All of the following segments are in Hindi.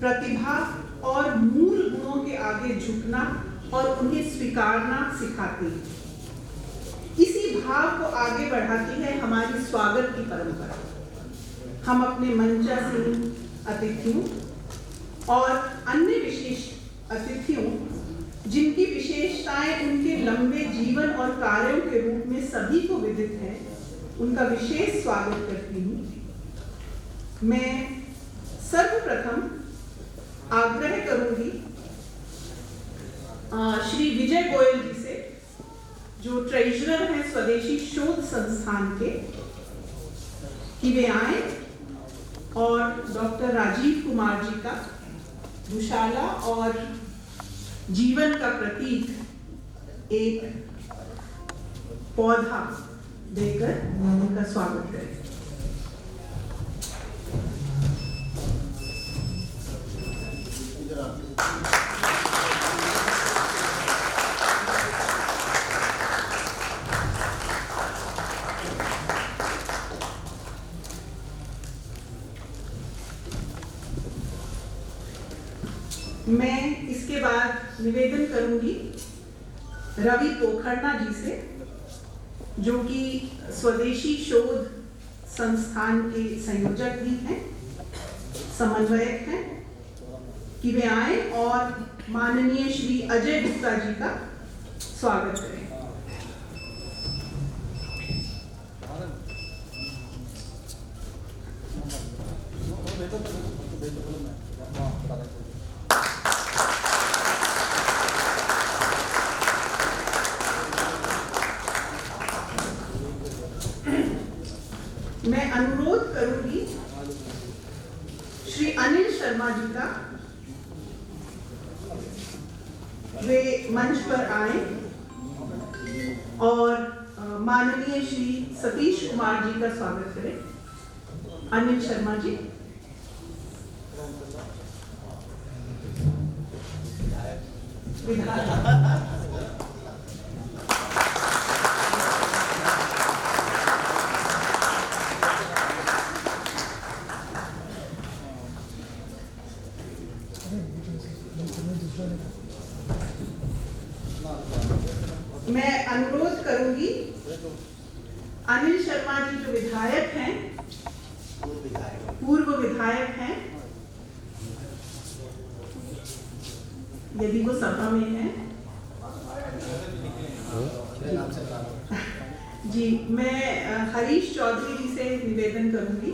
प्रतिभा और मूल गुणों के आगे झुकना और उन्हें स्वीकारना सिखाती है। इसी भाव को आगे बढ़ाती है हमारी स्वागत की परंपरा। हम अपने मंचासीन अतिथियों और अन्य विशेष अतिथियों, जिनकी विशेषताएं उनके लंबे जीवन और कार्यों के रूप में सभी को विदित है, उनका विशेष स्वागत करती हूँ। मैं सर्वप्रथम आग्रह करूंगी श्री विजय गोयल जी से, जो ट्रेजरर हैं स्वदेशी शोध संस्थान के, कि वे आए और डॉक्टर राजीव कुमार जी का दुशाला और जीवन का प्रतीक एक पौधा देकर उनका स्वागत करें। मैं इसके बाद निवेदन करूंगी रवि पोखरना जी से, जो कि स्वदेशी शोध संस्थान के संयोजक भी हैं, समन्वयक हैं, कि वे आए और माननीय श्री अजय गुप्ता जी का स्वागत करें। मैं अनुरोध करूंगी श्री अनिल शर्मा जी का, वे मंच पर आए और माननीय श्री सतीश कुमार जी का स्वागत करें। अनिल शर्मा जी। विधायक। मैं अनुरोध करूंगी अनिल शर्मा जी, जो विधायक हैं, पूर्व विधायक हैं, यदि वो सभा में हैं जी, मैं हरीश चौधरी जी से निवेदन करूंगी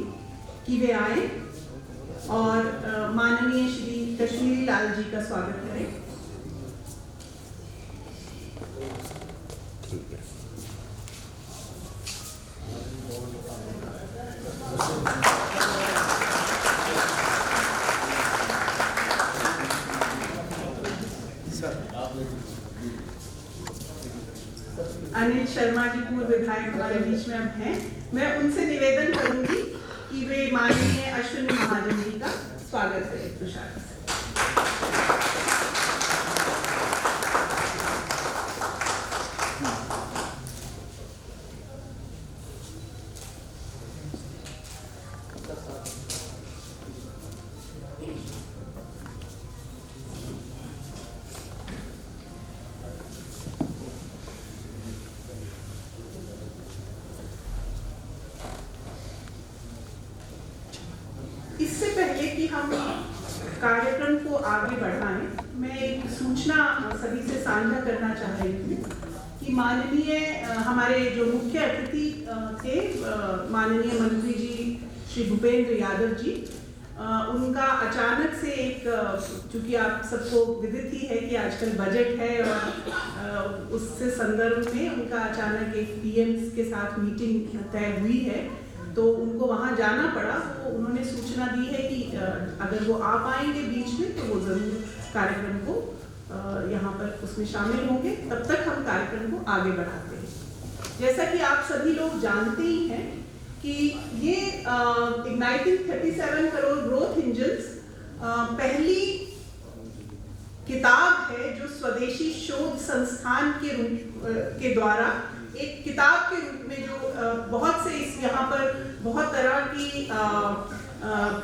कि वे आए और माननीय श्री कश्मीरी लाल जी का स्वागत करें। अनिल शर्मा जी पूर्व विधायक हमारे बीच में अब हैं। मैं उनसे निवेदन करूंगी कि वे माननीय अश्विनी महाजन जी का स्वागत करें तुषार से। इससे पहले कि हम कार्यक्रम को आगे बढ़ाएं, मैं एक सूचना सभी से साझा करना चाह रही हूँ कि माननीय हमारे जो मुख्य अतिथि थे, माननीय मंत्री जी श्री भूपेंद्र यादव जी, उनका अचानक से एक, चूंकि आप सबको विदित ही है कि आजकल बजट है और उससे संदर्भ में उनका अचानक एक पीएम के साथ मीटिंग तय हुई है, तो उनको वहाँ जाना पड़ा। तो उन्होंने सूचना दी है कि अगर वो आ पाएंगे बीच में तो वो ज़रूर कार्यक्रम को यहाँ पर उसमें शामिल होंगे। तब तक हम कार्यक्रम को आगे बढ़ाते हैं। जैसा कि आप सभी लोग जानते ही हैं कि ये इग्नाइटिंग 37 करोड़ ग्रोथ इंजन्स पहली किताब है जो स्वदेशी शोध संस्थान के द्वारा एक किताब के रूप में, जो बहुत से इस यहाँ पर बहुत तरह की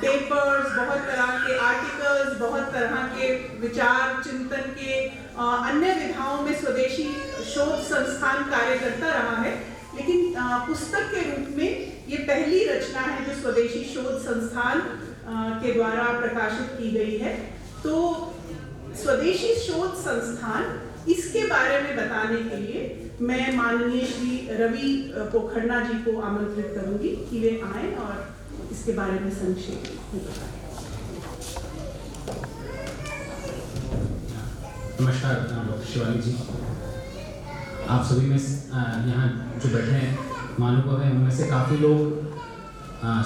पेपर्स, बहुत तरह के आर्टिकल्स, तरह के विचार चिंतन के अन्य विधाओं में स्वदेशी शोध संस्थान कार्य करता रहा है, लेकिन पुस्तक के रूप में ये पहली रचना है जो स्वदेशी शोध संस्थान के द्वारा प्रकाशित की गई है। तो स्वदेशी शोध संस्थान, इसके बारे में बताने के लिए मैं माननीय श्री रवि पोखरना जी को आमंत्रित करूंगी कि वे आएं और इसके बारे में संक्षेप में बताएं। नमस्कार डॉक्टर शिवाली जी, आप सभी में यहाँ जो बैठे हैं महानुभाव हैं, उनमें से काफ़ी लोग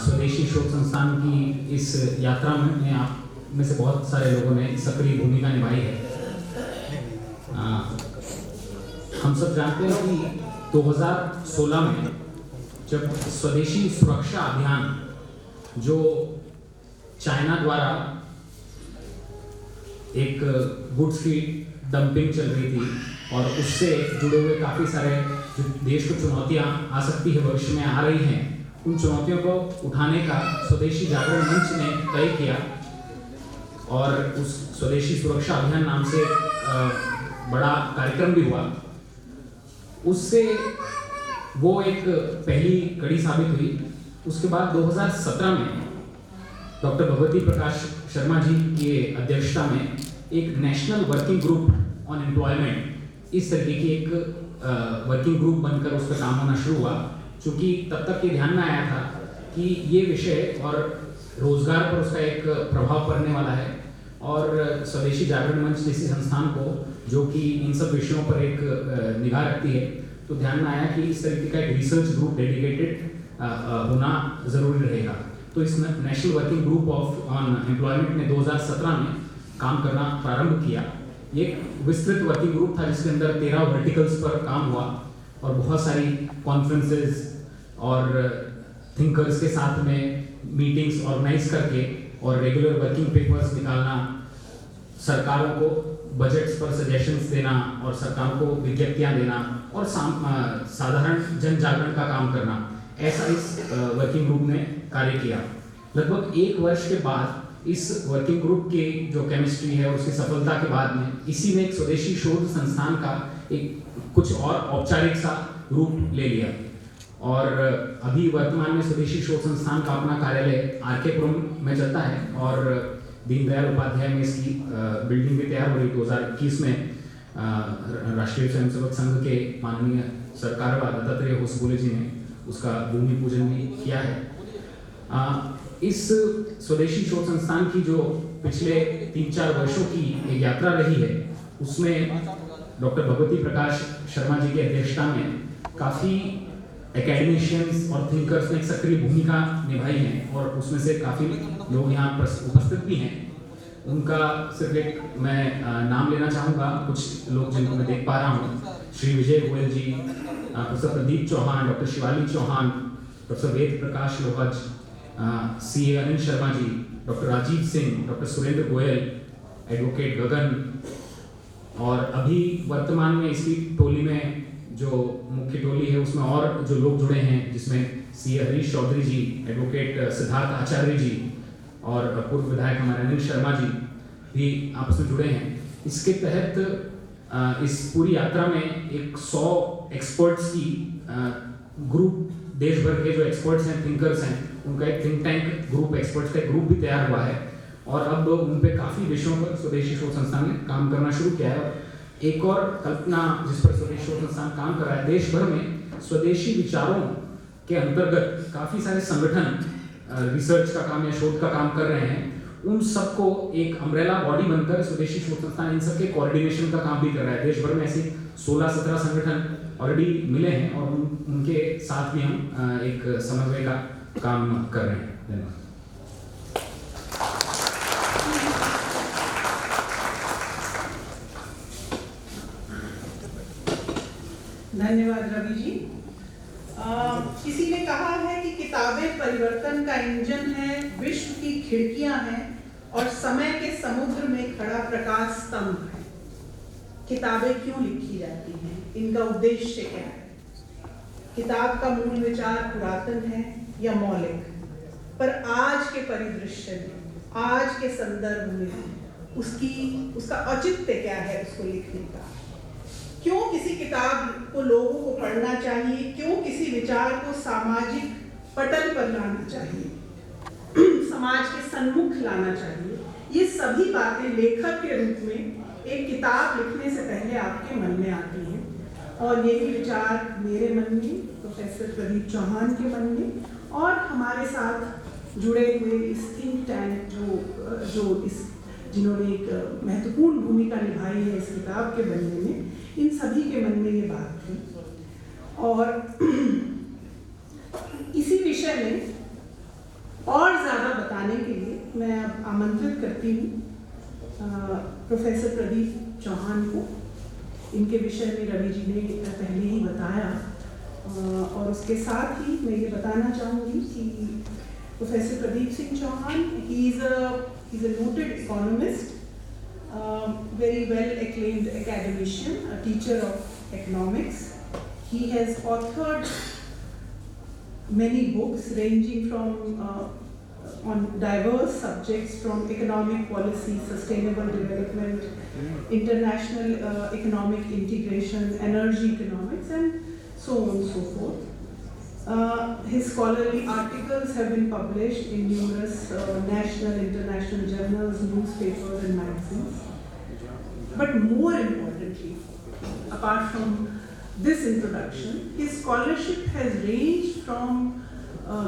स्वदेशी शोध संस्थान की इस यात्रा में आप में से बहुत सारे लोगों ने सक्रिय भूमिका निभाई है। हम सब जानते हैं कि 2016 में जब स्वदेशी सुरक्षा अभियान जो चाइना द्वारा एक गुड्स की डंपिंग चल रही थी और उससे जुड़े हुए काफ़ी सारे जो देश को चुनौतियां आ सकती है, भविष्य में आ रही हैं, उन चुनौतियों को उठाने का स्वदेशी जागरण मंच ने तय किया और उस स्वदेशी सुरक्षा अभियान नाम से बड़ा कार्यक्रम भी हुआ। उससे वो एक पहली कड़ी साबित हुई। उसके बाद 2017 में डॉक्टर भगवती प्रकाश शर्मा जी की अध्यक्षता में एक national working group on employment, इस तरीके की एक वर्किंग ग्रुप बनकर उस पर काम होना शुरू हुआ। चूँकि तब तक ये ध्यान में आया था कि ये विषय और रोजगार पर उसका एक प्रभाव पड़ने वाला है और स्वदेशी जागरण मंच जैसी संस्थान को, जो कि इन सब विषयों पर एक निगाह रखती है, तो ध्यान में आया कि इस तरीके का एक रिसर्च ग्रुप डेडिकेटेड होना ज़रूरी रहेगा। तो इस national working group on employment ने 2017 में काम करना प्रारंभ किया। ये एक विस्तृत वर्किंग ग्रुप था जिसके अंदर 13 वर्टिकल्स पर काम हुआ और बहुत सारी कॉन्फ्रेंसेस और थिंकर्स के साथ में मीटिंग्स ऑर्गेनाइज करके और रेगुलर वर्किंग पेपर्स निकालना, सरकारों को बजट्स पर सजेशंस देना और सरकारों को विज्ञप्तियां देना और साधारण जन जागरण का काम करना, ऐसा इस वर्किंग ग्रुप ने कार्य किया। लगभग 1 वर्ष के बाद इस वर्किंग ग्रुप की जो केमिस्ट्री है उसकी सफलता के बाद में इसी ने एक स्वदेशी शोध संस्थान का एक कुछ और औपचारिक सा रूप ले लिया और अभी वर्तमान में स्वदेशी शोध संस्थान का अपना कार्यालय आरकेपुरम में चलता है और दीनदयाल उपाध्याय में इसकी बिल्डिंग भी तैयार हो रही। 2021 में राष्ट्रीय स्वयंसेवक संघ के माननीय सरकार दत्तात्रेय होसबोले जी ने उसका भूमि पूजन भी किया है। इस स्वदेशी शोध संस्थान की जो पिछले 3-4 वर्षों की एक यात्रा रही है, उसमें डॉक्टर भगवती प्रकाश शर्मा जी की अध्यक्षता में काफ़ी एकेडमिशियंस और थिंकर्स ने एक सक्रिय भूमिका निभाई है और उसमें से काफ़ी लोग यहाँ उपस्थित भी हैं। उनका सिर्फ एक मैं नाम लेना चाहूँगा, कुछ लोग जिनको मैं देख पा रहा हूँ, Shri Vijay Goyal ji, professor Pradeep Chauhan, doctor Shivali Chauhan, professor Ved Prakash Lohaj, CA Anil Sharma ji, doctor Rajeev Singh, doctor Surendra Goyal, advocate Gagan, और अभी वर्तमान में इसकी टोली में जो मुख्य टोली है उसमें और जो लोग जुड़े हैं, जिसमें CA हरीश चौधरी जी, एडवोकेट सिद्धार्थ आचार्य जी और पूर्व विधायक हमारे अनिल शर्मा जी भी आपस में जुड़े हैं। इसके तहत इस पूरी यात्रा में एक 100 एक्सपर्ट्स की ग्रुप, देश भर के जो एक्सपर्ट्स हैं, थिंकर्स हैं, उनका एक थिंक टैंक ग्रुप, एक्सपर्ट्स का एक ग्रुप भी तैयार हुआ है और अब उन पे काफ़ी विषयों पर स्वदेशी शोध संस्थान ने काम करना शुरू किया है। एक और कल्पना जिस पर स्वदेशी शोध संस्थान काम कर रहा है, देश भर में स्वदेशी विचारों के अंतर्गत काफ़ी सारे संगठन रिसर्च का काम या शोध का काम कर रहे हैं। उन सबको एक अम्ब्रेला बॉडी बनकर स्वदेशी शोध संस्थान इन सबके कोऑर्डिनेशन का काम भी कर रहा है। देश भर में ऐसे 16-17 संगठन ऑलरेडी मिले हैं और उनके साथ भी हम एक समन्वय का काम कर रहे हैं। धन्यवाद। धन्यवाद रवि जी। किसी ने कहा है कि किताबें परिवर्तन का इंजन है, विश्व की खिड़कियां हैं और समय के समुद्र में खड़ा प्रकाश स्तंभ है। किताबें क्यों लिखी जाती हैं, इनका उद्देश्य क्या है? किताब का मूल विचार पुरातन है या मौलिक, पर आज के परिदृश्य में, आज के संदर्भ में उसका औचित्य क्या है उसको लिखने का, क्यों किसी किताब को लोगों को पढ़ना चाहिए, क्यों किसी विचार को सामाजिक पटल पर लाना चाहिए, समाज के सन्मुख लाना चाहिए, ये सभी बातें लेखक के रूप में एक किताब लिखने से पहले आपके मन में आती हैं। और यही विचार मेरे मन में, प्रोफेसर प्रदीप चौहान के मन में और हमारे साथ जुड़े हुए इस थिंक टैंक जिन्होंने एक महत्वपूर्ण भूमिका निभाई है इस किताब के बनने में, इन सभी के मन में ये बात थी। और इसी विषय में और ज़्यादा बताने के लिए मैं अब आमंत्रित करती हूँ प्रोफेसर प्रदीप चौहान को। इनके विषय में रवि जी ने पहले ही बताया और उसके साथ ही मैं ये बताना चाहूँगी कि professor Pradeep Singh Chauhan, he is a noted economist, very well acclaimed academician, a teacher of economics. He has authored many books ranging from on diverse subjects from economic policy, sustainable development, international economic integration, energy economics, and so on and so forth. His scholarly articles have been published in numerous national, international journals, newspapers, and magazines. But more importantly, apart from this introduction, his scholarship has ranged from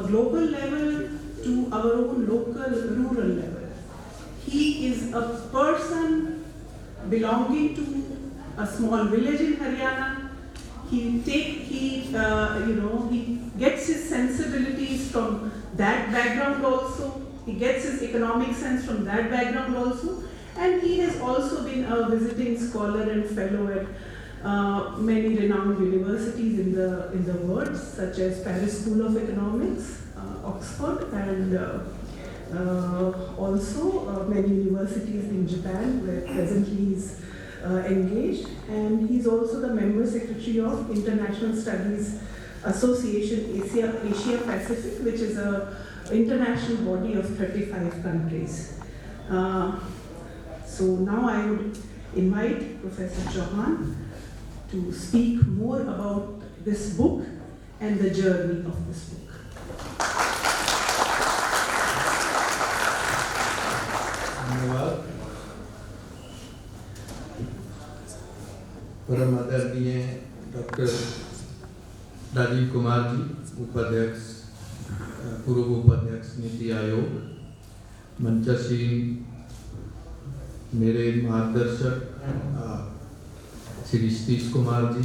global level to our own local, rural level. He is a person belonging to a small village in Haryana. He gets his sensibilities from that background also. He gets his economic sense from that background also. And he has also been a visiting scholar and fellow at many renowned universities in the world, such as Paris School of Economics, Oxford, and also many universities in Japan, where presently he is engaged. And he's also the member secretary of International Studies Association Asia Pacific, which is an international body of 35 countries. So now I would invite Professor Chauhan to speak more about this book and the journey of this book. धन्यवाद। परम आदरणीय डॉक्टर राजीव कुमार जी, उपाध्यक्ष, पूर्व उपाध्यक्ष नीति आयोग, मंचासीन मेरे मार्गदर्शक श्री सतीश कुमार जी,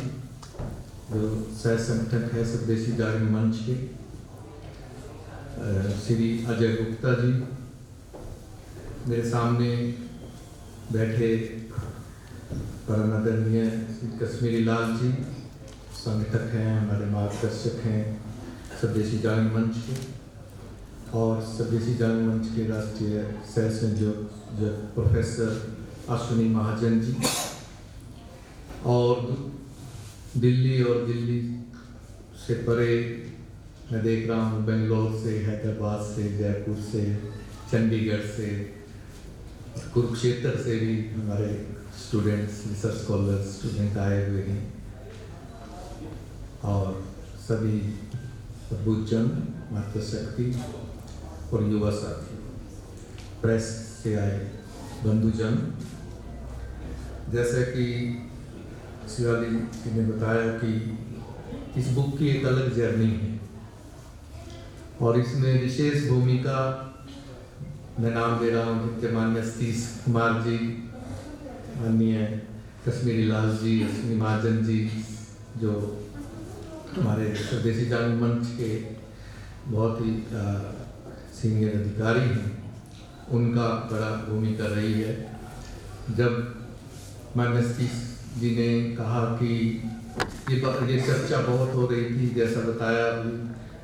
जो सह संगठक है स्वदेशी जागरण मंच के, श्री अजय गुप्ता जी, मेरे सामने बैठे परम आदरणीय श्री कश्मीरी लाल जी, संगठक हैं, हमारे मार्गदर्शक हैं स्वदेशी जागरण मंच के, और स्वदेशी जागरण मंच के राष्ट्रीय सह संयोजक प्रोफेसर अश्विनी महाजन जी, और दिल्ली और दिल्ली से परे मैं देख रहा हूँ बेंगलोर से, हैदराबाद से, जयपुर से, चंडीगढ़ से, कुरुक्षेत्र से भी हमारे स्टूडेंट्स, रिसर्च स्कॉलर्स, स्टूडेंट आए हुए हैं, और सभी प्रबुद्धजन, मातृशक्ति और युवा साथी, प्रेस से आए बंधुजन। जैसे कि शिवाली जी ने बताया कि इस बुक की एक अलग जर्नी है, और इसमें विशेष भूमिका मैं नाम दे रहा हूँ जिनके माननीय सतीश कुमार जी, माननीय कश्मीरी लाल जी, अश्विनी महाजन जी, जो हमारे स्वदेशी जागरण मंच के बहुत ही सीनियर अधिकारी हैं, उनका बड़ा भूमिका रही है। जब माननीय सतीश जी ने कहा कि ये चर्चा बहुत हो रही थी, जैसा बताया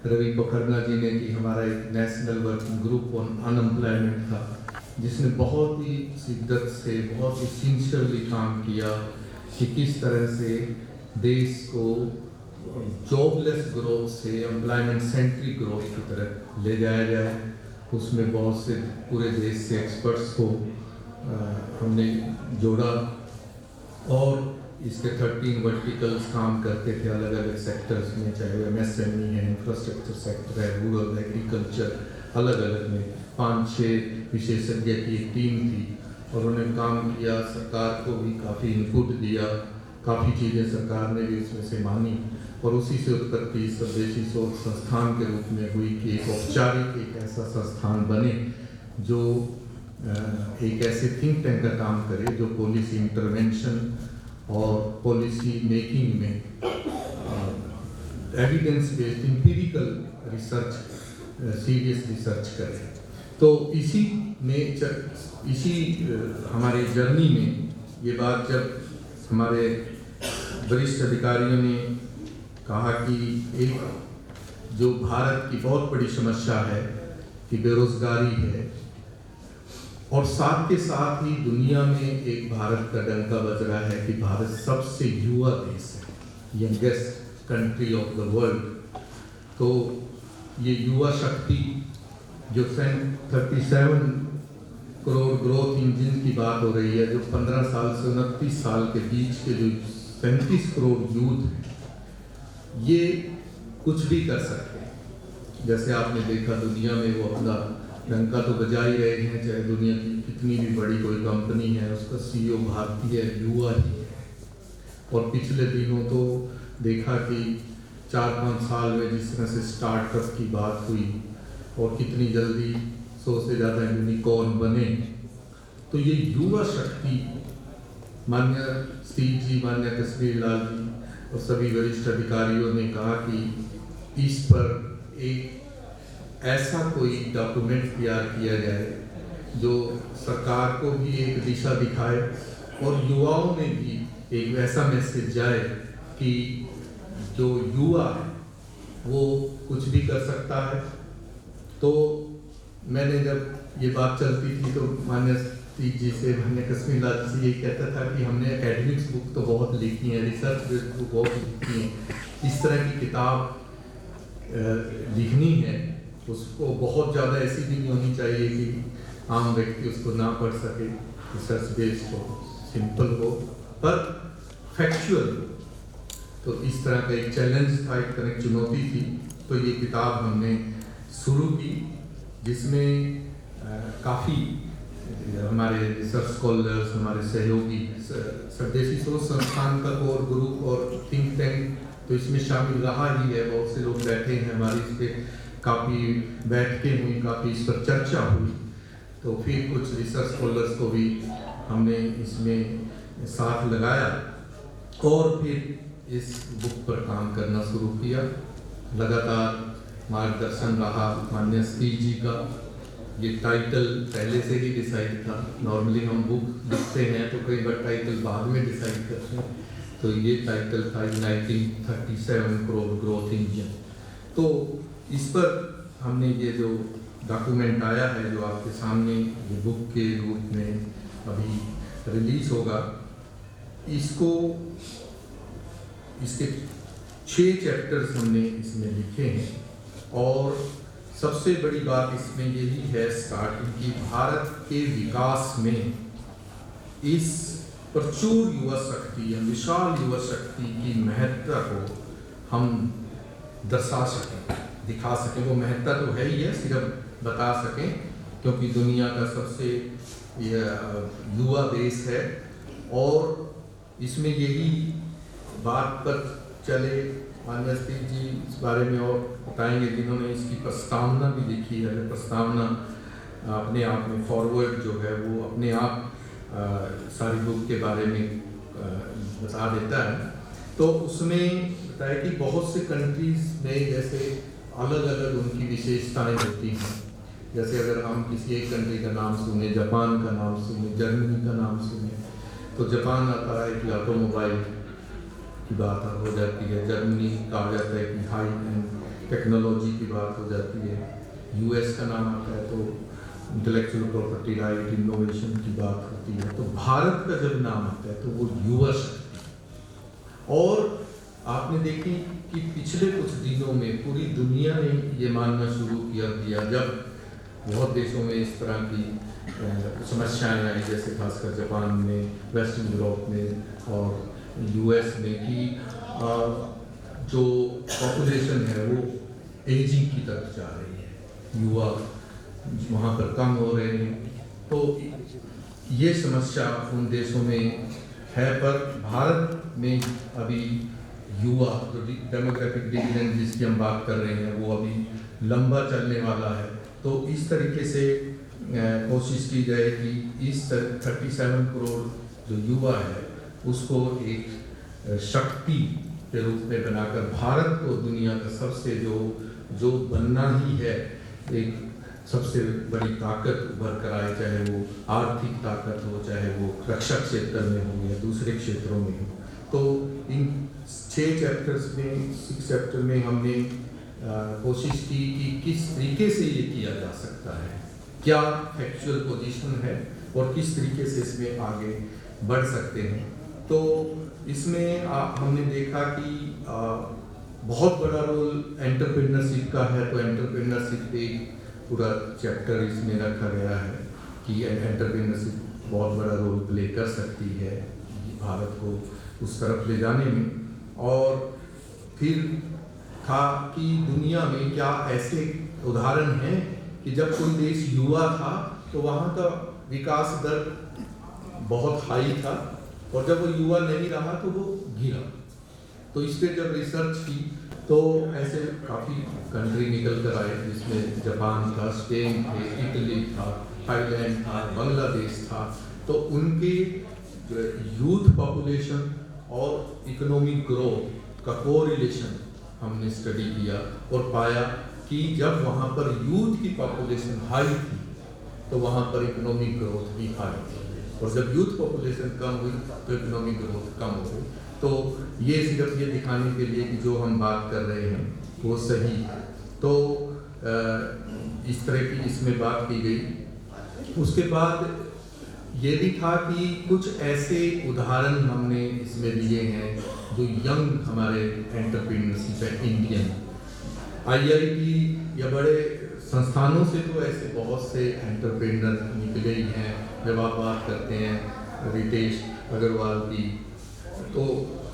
रवि पोखरना जी ने कि हमारा एक national working group on unemployment था, जिसने बहुत ही शिद्दत से, बहुत ही सिंसियरली काम किया कि किस तरह से देश को जॉबलेस ग्रोथ से एम्प्लॉयमेंट सेंट्रिक ग्रोथ की तरफ ले जाया जाए। उसमें बहुत से पूरे देश से एक्सपर्ट्स को हमने जोड़ा और इसके 13 वर्टिकल्स काम करते थे अलग अलग सेक्टर्स में, चाहे MSME है, इंफ्रास्ट्रक्चर सेक्टर है, रूरल एग्रीकल्चर, अलग अलग में 5-6 विशेषज्ञ की एक टीम थी और उन्होंने काम किया। सरकार को भी काफ़ी इनपुट दिया, काफ़ी चीज़ें सरकार ने भी उसमें से मानी और उसी से उत्पत्ति स्वदेशी शोध संस्थान के रूप में हुई कि एक औपचारिक एक ऐसा संस्थान बने जो एक ऐसे थिंक टैंक का काम करे जो पॉलिसी इंटरवेंशन और पॉलिसी मेकिंग में evidence based empirical research, serious research करे। तो इसी हमारे जर्नी में ये बात जब हमारे वरिष्ठ अधिकारियों ने कहा कि एक जो भारत की बहुत बड़ी समस्या है कि बेरोजगारी है और साथ के साथ ही दुनिया में एक भारत का डंका बज रहा है कि भारत सबसे युवा देश है, youngest country of the world. तो ये युवा शक्ति जो 37 करोड़ ग्रोथ इंजन की बात हो रही है, जो 15 साल से 29 साल के बीच के जो 37 करोड़ यूथ हैं, ये कुछ भी कर सकते हैं। जैसे आपने देखा दुनिया में वो अपना डंका तो बजा ही रहे हैं, चाहे दुनिया की कितनी भी बड़ी कोई कंपनी है उसका CEO भारतीय युवा ही है। और पिछले दिनों तो देखा कि 4-5 साल में जिस तरह से स्टार्टअप की बात हुई और कितनी जल्दी 100 से ज़्यादा यूनिकॉर्न बने। तो ये युवा शक्ति माननीय स्टीव जी, माननीय कश्मीर लाल जी और सभी वरिष्ठ अधिकारियों ने कहा कि इस पर एक ऐसा कोई डॉक्यूमेंट तैयार किया जाए जो सरकार को भी एक दिशा दिखाए और युवाओं में भी एक ऐसा मैसेज जाए कि जो युवा है वो कुछ भी कर सकता है। तो मैंने जब ये बात चलती थी तो माननीय स्टीव जी से, माननीय कश्मीर लाल जी से ये कहता था कि हमने एकेडमिक्स बुक तो बहुत लिखी हैं, रिसर्च बुक बहुत लिखी हैं, इस तरह की किताब लिखनी है उसको बहुत ज़्यादा ऐसी भी नहीं होनी चाहिए कि आम व्यक्ति उसको ना पढ़ सके, रिसर्च बेस्ड हो, सिंपल हो पर फैक्चुअल हो। तो इस तरह का एक चैलेंज था, एक तरह की चुनौती थी। तो ये किताब हमने शुरू की जिसमें काफ़ी हमारे रिसर्च स्कॉलर्स, हमारे सहयोगी, स्वदेशी शोध संस्थान का कोर ग्रुप और थिंक टैंक तो इसमें शामिल रहा ही है। बहुत से लोग बैठे हैं, हमारी इस पर काफ़ी बैठकें हुई, काफ़ी इस पर चर्चा हुई। तो फिर कुछ रिसर्च स्कॉलर्स को भी हमने इसमें साथ लगाया और फिर इस बुक पर काम करना शुरू किया। लगातार मार्गदर्शन रहा माननीय स्टीव जी का। ये टाइटल पहले से ही डिसाइड था। नॉर्मली हम बुक लिखते हैं तो कई बार टाइटल बाद में डिसाइड करते हैं, तो ये टाइटल था 1937 करोड़ ग्रोथ इंजन। तो इस पर हमने ये जो डॉक्यूमेंट आया है जो आपके सामने ये बुक के रूप में अभी रिलीज होगा, इसको इसके 6 चैप्टर्स हमने इसमें लिखे हैं। और सबसे बड़ी बात इसमें यही है स्टार्टिंग की, भारत के विकास में इस प्रचुर युवा शक्ति या विशाल युवा शक्ति की महत्ता को हम दर्शा सकें, दिखा सकें। वो महत्ता तो है ही है, सिर्फ बता सकें क्योंकि दुनिया का सबसे युवा देश है। और इसमें यही बात पर चले, माननीय स्टीव जी इस बारे में और बताएंगे जिन्होंने इसकी प्रस्तावना भी लिखी है। प्रस्तावना अपने आप में फॉरवर्ड जो है वो अपने आप सारी बुक के बारे में बता देता है। तो उसमें बताया कि बहुत से कंट्रीज में जैसे अलग अलग उनकी विशेषताएं होती हैं। जैसे अगर हम किसी एक कंट्री का नाम सुने, जापान का नाम सुने, जर्मनी का नाम सुने, तो जापान आता है कि ऑटोमोबाइल की बात हो जाती है, जर्मनी कहा जाता है कि हाई एंड टेक्नोलॉजी की बात हो जाती है, US का नाम आता है तो इंटेलेक्चुअल प्रॉपर्टी राइट, इनोवेशन की बात होती है। तो भारत का जब नाम आता है तो वो युवा शक्ति। और आपने देखी कि पिछले कुछ दिनों में पूरी दुनिया ने ये मानना शुरू किया जब बहुत देशों में इस तरह की समस्याएं आई, जैसे खासकर जापान में, वेस्टर्न यूरोप में और यूएस में, कि जो पॉपुलेशन है वो एजिंग की तरफ जा रही है, युवा वहाँ पर कम हो रहे हैं। तो ये समस्या उन देशों में है, पर भारत में अभी युवा जो डेमोग्राफिक डिविडेंड जिसकी हम बात कर रहे हैं वो अभी लंबा चलने वाला है। तो इस तरीके से कोशिश की जाए कि इस 37 करोड़ जो युवा है उसको एक शक्ति के रूप में बनाकर भारत को दुनिया का सबसे जो बनना ही है, एक सबसे बड़ी ताकत उभर कर आए, चाहे वो आर्थिक ताकत हो, चाहे वो रक्षा क्षेत्र में हो या दूसरे क्षेत्रों में हो। तो इन 6 चैप्टर में हमने कोशिश की कि किस तरीके से ये किया जा सकता है, क्या फैक्चुअल पोजीशन है और किस तरीके से इसमें आगे बढ़ सकते हैं। तो इसमें हमने देखा कि बहुत बड़ा रोल एंटरप्रेन्योरशिप का है, तो एंटरप्रेन्योरशिप पे पूरा चैप्टर इसमें रखा गया है कि एंटरप्रेन्योरशिप बहुत बड़ा रोल प्ले कर सकती है भारत को उस तरफ ले जाने में। और फिर था कि दुनिया में क्या ऐसे उदाहरण हैं कि जब कोई देश युवा था तो वहाँ का विकास दर बहुत हाई था, और जब वो युवा नहीं रहा तो वो गिरा। तो इस पर जब रिसर्च की तो ऐसे काफ़ी कंट्री निकल कर आए, जिसमें जापान था, स्पेन थे, इटली था, थाईलैंड था, बांग्लादेश था। तो उनके यूथ पॉपुलेशन और इकोनॉमिक ग्रोथ का कोरिलेशन हमने स्टडी किया और पाया कि जब वहाँ पर यूथ की पॉपुलेशन हाई थी तो वहाँ पर इकोनॉमिक ग्रोथ भी हाई थी, और जब यूथ पॉपुलेशन कम हुई तो इकोनॉमिक ग्रोथ कम हो गई। तो ये सिर्फ ये दिखाने के लिए कि जो हम बात कर रहे हैं वो सही है। तो इस तरह की इसमें बात की गई। उसके बाद ये भी था कि कुछ ऐसे उदाहरण हमने इसमें लिए हैं जो यंग हमारे एंटरप्रेन्योरशिप है, इंडियन IIT या बड़े संस्थानों से तो ऐसे बहुत से एंटरप्रेन्योर निकले ही हैं। जब आप बात करते हैं रितेश अग्रवाल की, तो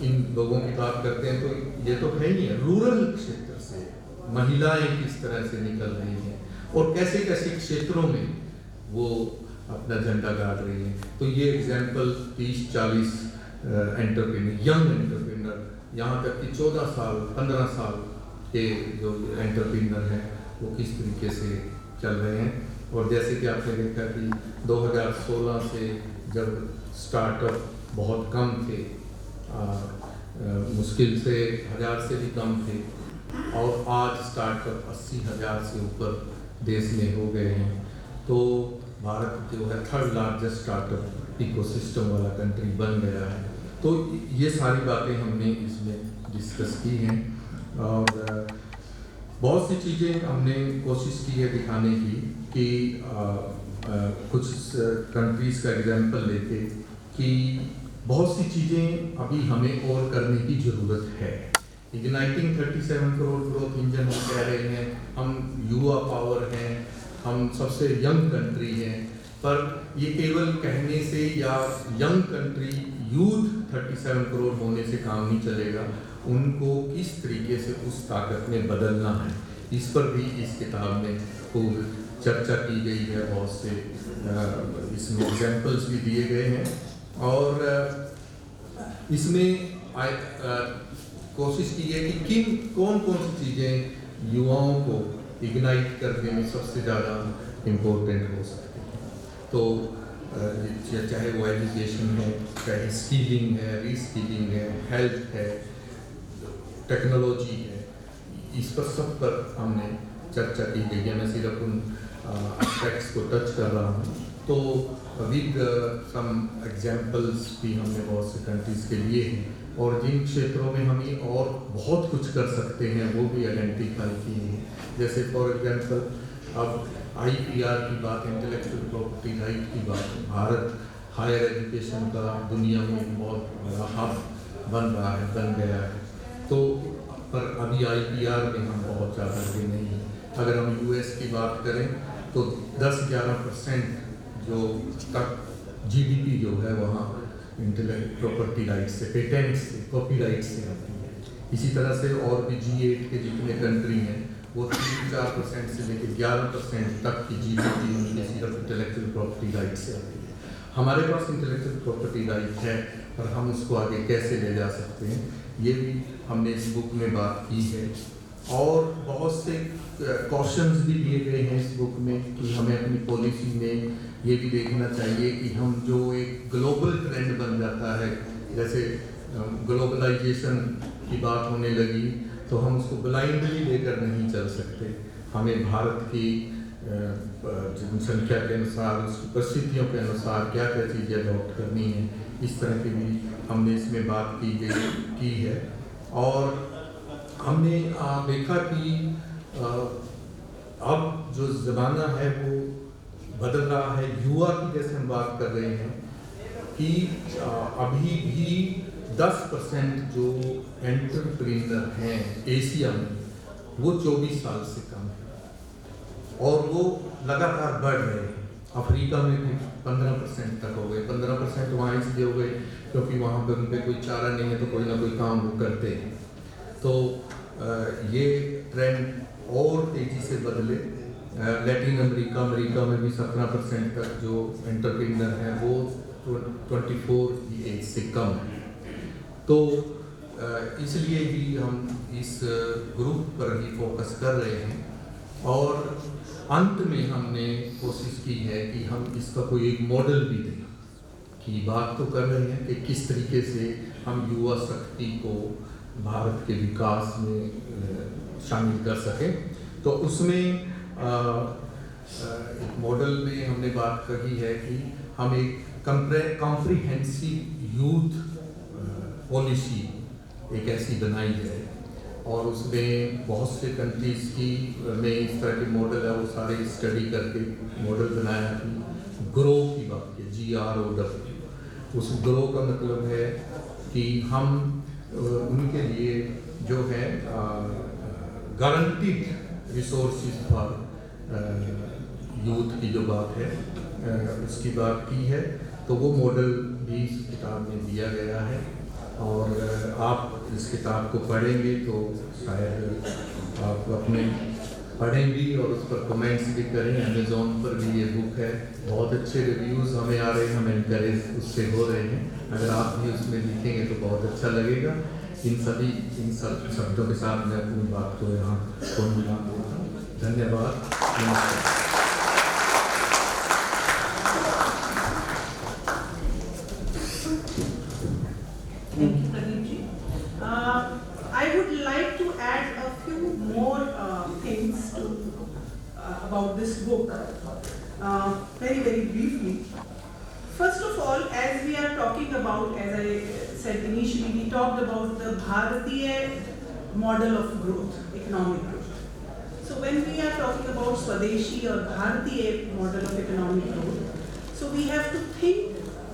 इन लोगों की बात करते हैं तो ये तो है ही है। रूरल क्षेत्र से महिलाएं किस तरह से निकल रही हैं और कैसे कैसे क्षेत्रों में वो अपना झंडा गाड़ रही हैं। तो ये एग्जाम्पल 30-40 एंटरप्रेन्योर, यंग एंटरप्रेन्योर, यहाँ तक कि 14 साल 15 साल के जो एंटरप्रेन्योर हैं वो किस तरीके से चल रहे हैं। और जैसे कि आपने देखा कि 2016 से जब स्टार्टअप बहुत कम थे, मुश्किल से 1000 से भी कम थे, और आज स्टार्टअप 80,000 से ऊपर देश में हो गए हैं। तो भारत जो है 3rd लार्जेस्ट स्टार्टअप इकोसिस्टम वाला कंट्री बन गया है। तो ये सारी बातें हमने इसमें डिस्कस की हैं, और बहुत सी चीज़ें हमने कोशिश की है दिखाने की कि कुछ कंट्रीज़ का एग्जांपल लेके कि बहुत सी चीज़ें अभी हमें और करने की ज़रूरत है। इग्नाइटिंग 37 करोड़ ग्रोथ इंजन हम कह रहे हैं, हम युवा पावर हैं, हम सबसे यंग कंट्री हैं, पर ये केवल कहने से या यंग कंट्री यूथ 37 करोड़ होने से काम नहीं चलेगा। उनको किस तरीके से उस ताकत में बदलना है, इस पर भी इस किताब में खूब चर्चा की गई है। बहुत से इसमें एग्जाम्पल्स भी दिए गए हैं, और इसमें कोशिश की है कि कौन कौन सी चीज़ें युवाओं को इग्नाइट करने में सबसे ज़्यादा इम्पोर्टेंट हो सकती हैं। तो चाहे वो एजुकेशन है, चाहे स्किलिंग है, रीस्किलिंग है, हेल्थ है, टेक्नोलॉजी है, इस पर सब पर हमने चर्चा की गई है। मैं सिर्फ उन एस्पेक्ट्स को टच कर रहा हूँ। तो विद सम एग्जाम्पल्स भी हमने बहुत से कंट्रीज़ के लिए हैं, और जिन क्षेत्रों में हम ये और बहुत कुछ कर सकते हैं वो भी आइडेंटिफाई किए हैं। जैसे फॉर एग्जांपल अब IPR की बात, इंटेलेक्चुअल प्रॉपर्टी राइट की बात, भारत हायर एजुकेशन का दुनिया में बहुत बड़ा हब बन गया है। तो पर अभी IPR में हम बहुत ज़्यादा आगे नहीं हैं। अगर हम US की बात करें तो 10-11% जो तक जीडीपी जो है वहाँ इंटेलेक्चुअल प्रॉपर्टी राइट से, पेटेंट से, कॉपीराइट से आती है। इसी तरह से और भी G8 के जितने कंट्री हैं वो 3-4% से लेकर 11% तक की जीडीपी उनकी सिर्फ इंटेलेक्चुअल प्रॉपर्टी राइट से आती है। हमारे पास इंटेलेक्चुअल प्रॉपर्टी राइट है और हम उसको आगे कैसे ले जा सकते हैं, ये भी हमने इस बुक में बात की है। और बहुत से कॉशंस भी दिए गए हैं इस बुक में कि हमें अपनी पॉलिसी में ये भी देखना चाहिए कि हम जो एक ग्लोबल ट्रेंड बन जाता है, जैसे ग्लोबलाइजेशन की बात होने लगी, तो हम उसको ब्लाइंडली लेकर नहीं चल सकते। हमें भारत की जनसंख्या के अनुसार, उसकी परिस्थितियों के अनुसार क्या क्या चीज़ें अडॉप्ट करनी है, इस तरह की भी हमने इसमें बात की है। और हमने देखा कि अब जो ज़माना है वो बदल रहा है। युवा की जैसे हम बात कर रहे हैं कि अभी भी 10% जो एंटरप्रेन्योर हैं एशिया में वो 24 साल से कम है और वो लगातार बढ़ रहे हैं। अफ्रीका में भी 15% तक हो गए। 15% वहाँ इसलिए हो गए क्योंकि वहाँ पर उन पर कोई चारा नहीं है तो कोई ना कोई काम वो करते हैं। तो ये ट्रेंड और तेज़ी से बदले। लैटिन अमेरिका में भी 17% तक जो एंटरप्रेन्योर हैं वो 24 की एज से कम है। तो इसलिए भी हम इस ग्रुप पर ही फोकस कर रहे हैं। और अंत में हमने कोशिश की है कि हम इसका कोई एक मॉडल भी दें, कि बात तो कर रहे हैं कि किस तरीके से हम युवा शक्ति को भारत के विकास में शामिल कर सकें। तो उसमें एक मॉडल में हमने बात कही है कि हम एक कॉम्प्रिहेंसिव यूथ पॉलिसी एक ऐसी बनाई जाए और उसमें बहुत से कंट्रीज़ की में इस तरह के मॉडल है, वो सारे स्टडी करके मॉडल बनाया कि ग्रो की बात की, GROW। उस ग्रो का मतलब है कि हम उनके लिए जो है गारंटीड रिसोर्सेज फॉर यूथ की जो बात है उसकी बात की है। तो वो मॉडल भी इस किताब में दिया गया है और आप इस किताब को पढ़ेंगे तो शायद आप अपने पढ़ें भी और उस पर कमेंट्स भी करें। अमेज़ॉन पर भी ये बुक है, बहुत अच्छे रिव्यूज़ हमें आ रहे हैं, हमें इनकरेज उससे हो रहे हैं। अगर आप भी उसमें लिखेंगे तो बहुत अच्छा लगेगा। इन सब शब्दों के साथ मैं अपनी बात को यहाँ पूर्ण देता हूँ। धन्यवाद, नमस्कार। Thank you, Pradeep ji. I would like to add a few more things to about this book, very briefly. First of all, as we are talking about, as I said initially, we talked about the Bharatiya model of growth, economic growth. So when we are talking about Swadeshi or Bharatiya model of economic growth, so we have to think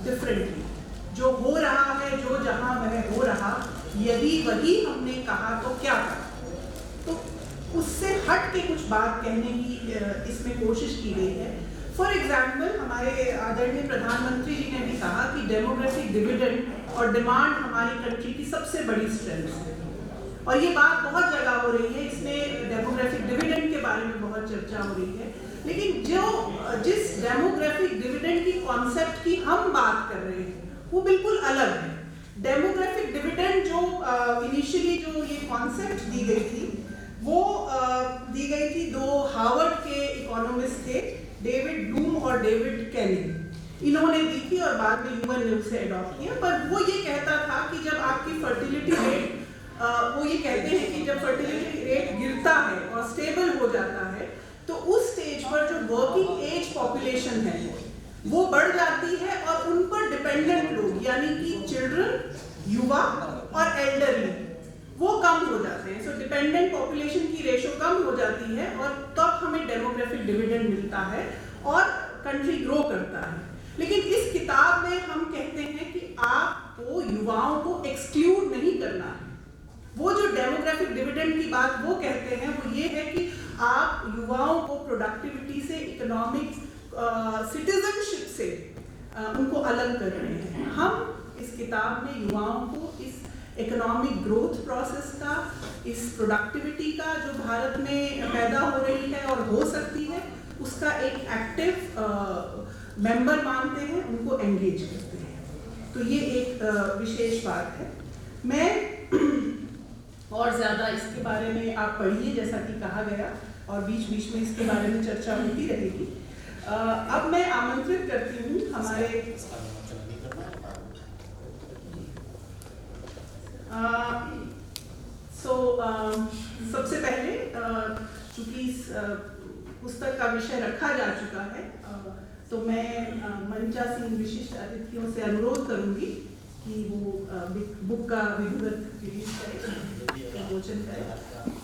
differently. जो हो रहा है, जो जहाँ वह हो रहा, यदि वही हमने कहा तो क्या करा, तो उससे हट के कुछ बात कहने की इसमें कोशिश की गई है। फॉर एग्जाम्पल, हमारे आदरणीय प्रधानमंत्री जी ने भी कहा कि डेमोग्राफिक डिविडेंड और डिमांड हमारी कंट्री की सबसे बड़ी स्ट्रेंथ है और ये बात बहुत जगह हो रही है। इसमें डेमोग्राफिक डिविडेंड के बारे में बहुत चर्चा हो रही है, लेकिन जिस डेमोग्राफिक डिविडेंड की कॉन्सेप्ट की हम बात कर रहे हैं वो बिल्कुल अलग है। डेमोग्राफिक डिविडेंड जो इनिशियली जो ये कॉन्सेप्ट दी गई थी वो दी गई थी दो हार्वर्ड के इकोनॉमिस्ट थे, डेविड ब्लूम और डेविड केनी। इन्होंने दी थी और बाद में यूएन ने उसे अडॉप्ट किया। पर वो ये कहता था कि जब आपकी फर्टिलिटी रेट, वो ये कहते हैं कि जब फर्टिलिटी रेट गिरता है और स्टेबल हो जाता है तो उस स्टेज पर जो वर्किंग एज पॉपुलेशन है वो बढ़ जाती है और उन पर डिपेंडेंट लोग यानी कि चिल्ड्रन, युवा और एल्डरली वो कम हो जाते हैं। सो डिपेंडेंट पॉपुलेशन की रेशो कम हो जाती है और तब हमें डेमोग्राफिक डिविडेंड मिलता है और कंट्री ग्रो करता है। लेकिन इस किताब में हम कहते हैं कि आपको युवाओं को एक्सक्लूड नहीं करना है। वो जो डेमोग्राफिक डिविडेंड की बात वो कहते हैं वो ये है कि आप युवाओं को प्रोडक्टिविटी से, इकोनॉमिक सिटीजनशिप से उनको अलग कर रहे हैं। हम इस किताब में युवाओं को इस इकोनॉमिक ग्रोथ प्रोसेस का, इस प्रोडक्टिविटी का जो भारत में पैदा हो रही है और हो सकती है, उसका एक एक्टिव मेंबर मानते हैं, उनको एंगेज करते हैं। तो ये एक विशेष बात है। मैं और ज़्यादा इसके बारे में आप पढ़िए, जैसा कि कहा गया, और बीच बीच में इसके बारे में चर्चा होती रहेगी। अब मैं आमंत्रित करती हूँ हमारे सबसे पहले चूंकि इस पुस्तक का विषय रखा जा चुका है, तो मैं मंचा सिंह विशिष्ट अतिथियों से अनुरोध करूंगी कि वो बुक का विधिवत रिलीज करें, प्रमोशन करें।